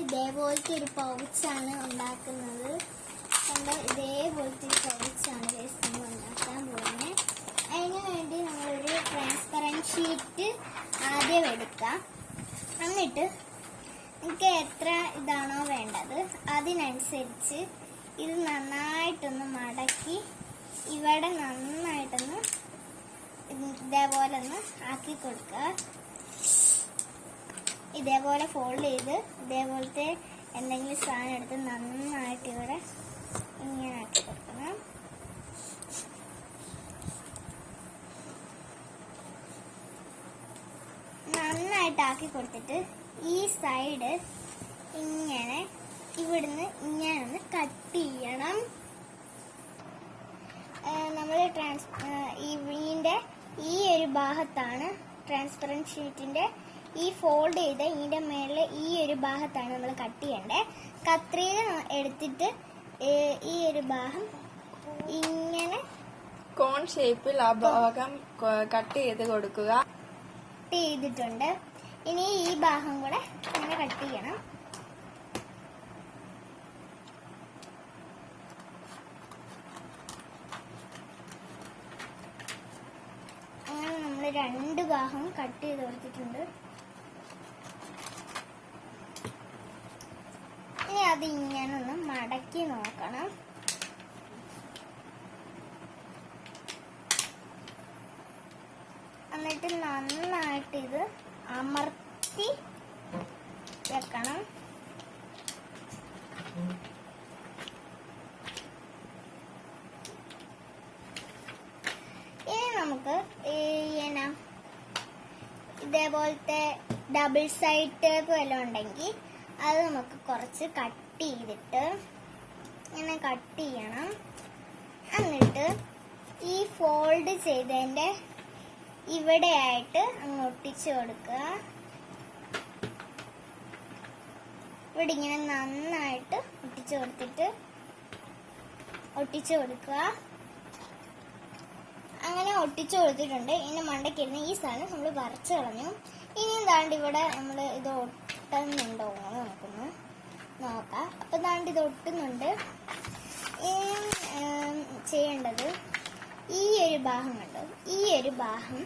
ഇതേപോലത്തെ ഒരു പൗച്ചാണ് ഉണ്ടാക്കുന്നത്. ഇതേപോലത്തെ ഒരു പൗച്ചാണ് നമ്മൾ ഉണ്ടാക്കാൻ പോകുന്നത്. അതിന് വേണ്ടി നമ്മളൊരു ട്രാൻസ്പെറൻറ്റ് ഷീറ്റ് ആദ്യം എടുക്കാം. എന്നിട്ട് നിങ്ങൾക്ക് എത്ര ഇതാണോ വേണ്ടത് അതിനനുസരിച്ച് ഇത് നന്നായിട്ടൊന്ന് മടക്കി ഇവിടെ നന്നായിട്ടൊന്ന് ഇതേപോലെ ഒന്ന് ആക്കി കൊടുക്കുക. ഇതേപോലെ ഫോൾഡ് ചെയ്ത് ഇതേപോലത്തെ എന്തെങ്കിലും സാധനം എടുത്ത് നന്നായിട്ട് ഇവിടെ ഇങ്ങനെ ആക്കി കൊടുക്കണം. നന്നായിട്ട് ആക്കി കൊടുത്തിട്ട് ഈ സൈഡ് ഇങ്ങനെ ഇവിടുന്ന് ഇങ്ങനെ ഒന്ന് കട്ട് ചെയ്യണം. നമ്മൾ ഇതിൻ്റെ ഈ ഒരു ഭാഗത്താണ് ട്രാൻസ്പെറൻറ്റ് ഷീറ്റിൻ്റെ ഈ ഫോൾഡ് ചെയ്ത് ഇതിൻ്റെ മേളിൽ ഈ ഒരു ഭാഗത്താണ് നമ്മൾ കട്ട് ചെയ്യേണ്ടത്. കത്രിക എടുത്തിട്ട് ഈ ഒരു ഭാഗം ഇങ്ങനെ കോൺ ഷേപ്പിൽ ആ ഭാഗം കട്ട് ചെയ്ത് കൊടുക്കുക. കട്ട് ചെയ്തിട്ടുണ്ട്. ഇനി ഈ ഭാഗം കൂടെ ഇങ്ങനെ കട്ട് ചെയ്യണം. അങ്ങനെ നമ്മൾ രണ്ട് ഭാഗം കട്ട് ചെയ്ത് കൊടുത്തിട്ടുണ്ട്. ഇനി അത് ഇങ്ങനെ ഒന്ന് മടക്കി നോക്കണം. എന്നിട്ട് നന്നായിട്ട് ഇത് അമർത്തി വെക്കണം. ഇനി നമുക്ക് ഇതേപോലത്തെ ഡബിൾ സൈഡ് ടേപ്പ് വല്ലതും ഉണ്ടെങ്കിൽ അത് നമുക്ക് കുറച്ച് കട്ട് ചെയ്തിട്ട് ഇങ്ങനെ കട്ട് ചെയ്യണം. എന്നിട്ട് ഈ ഫോൾഡ് ചെയ്തതിൻ്റെ ഇവിടെയായിട്ട് അങ്ങ് ഒട്ടിച്ചു കൊടുക്കുക. ഇവിടെ ഇങ്ങനെ നന്നായിട്ട് ഒട്ടിച്ചു കൊടുക്കുക. അങ്ങനെ ഒട്ടിച്ചു കൊടുത്തിട്ടുണ്ട്. ഇതിന് മണ്ടയ്ക്കിരുന്ന് ഈ സാധനം നമ്മൾ വരച്ച് കളഞ്ഞു. ഇനി എന്താണ്ട് ഇവിടെ നമ്മൾ ഇത് ഒട്ടുന്നുണ്ടോ നമുക്കൊന്ന് നോക്കാം. അപ്പം എന്താണ്ട് ഇത് ഒട്ടുന്നുണ്ട്. ചെയ്യേണ്ടത് ഈ ഒരു ഭാഗം കണ്ടോ, ഈ ഒരു ഭാഗം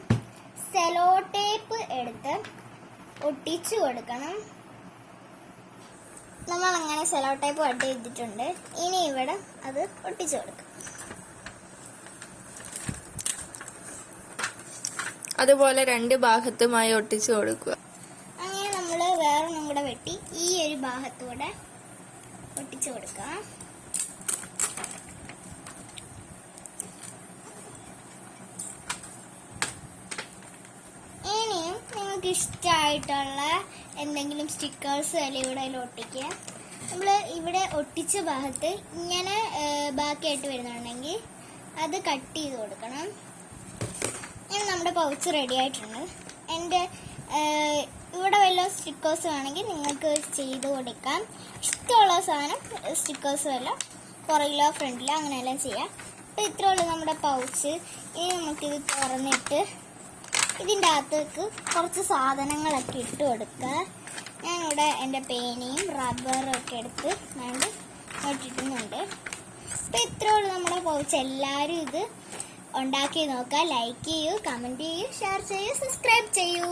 സെലോ ടേപ്പ് എടുത്ത് ഒട്ടിച്ചു കൊടുക്കണം. നമ്മൾ അങ്ങനെ സെലോ ടേപ്പ് കട്ട് ചെയ്തിട്ടുണ്ട്. ഇനി ഇവിടെ അത് ഒട്ടിച്ചു കൊടുക്കാം. അതുപോലെ രണ്ട് ഭാഗത്തുമായി ഒട്ടിച്ചു കൊടുക്കുക. അങ്ങനെ നമ്മൾ വേറൊന്നും കൂടെ വെട്ടി ഈ ഒരു ഭാഗത്തൂടെ ഒട്ടിച്ചു കൊടുക്കാം. ഇനിയും നിങ്ങൾക്ക് ഇഷ്ടമായിട്ടുള്ള എന്തെങ്കിലും സ്റ്റിക്കേഴ്സ് അല്ലെ ഇവിടെ ഒട്ടിക്കുക. നമ്മൾ ഇവിടെ ഒട്ടിച്ച ഭാഗത്ത് ഇങ്ങനെ ബാക്കിയായിട്ട് വരുന്നുണ്ടെങ്കിൽ അത് കട്ട് ചെയ്ത് കൊടുക്കണം. ഇനി നമ്മുടെ പൗച്ച് റെഡി ആയിട്ടുണ്ട്. എൻ്റെ ഇവിടെ വല്ല സ്റ്റിക്കേഴ്സ് വേണമെങ്കിൽ നിങ്ങൾക്ക് ചെയ്ത് കൊടുക്കാം. ഇഷ്ടമുള്ള സാധനം സ്റ്റിക്കേഴ്സ് വല്ല പുറകിലോ ഫ്രണ്ടിലോ അങ്ങനെയെല്ലാം ചെയ്യാം. അപ്പോൾ ഇത്രേ ഉള്ളൂ നമ്മുടെ പൗച്ച്. ഇനി നമുക്കിത് തുറന്നിട്ട് ഇതിൻ്റെ അകത്തേക്ക് കുറച്ച് സാധനങ്ങളൊക്കെ ഇട്ട് കൊടുക്കുക. ഞാനിവിടെ എൻ്റെ പേനയും റബ്ബറും ഒക്കെ എടുത്ത് ഇട്ടിട്ടുന്നുണ്ട്. അപ്പോൾ ഇത്രേ ഉള്ളൂ നമ്മുടെ പൗച്ച്. എല്ലാവരും ഇത് ഉണ്ടാക്കി നോക്കുക. ലൈക്ക് ചെയ്യൂ, കമൻറ്റ് ചെയ്യൂ, ഷെയർ ചെയ്യൂ, സബ്സ്ക്രൈബ് ചെയ്യൂ.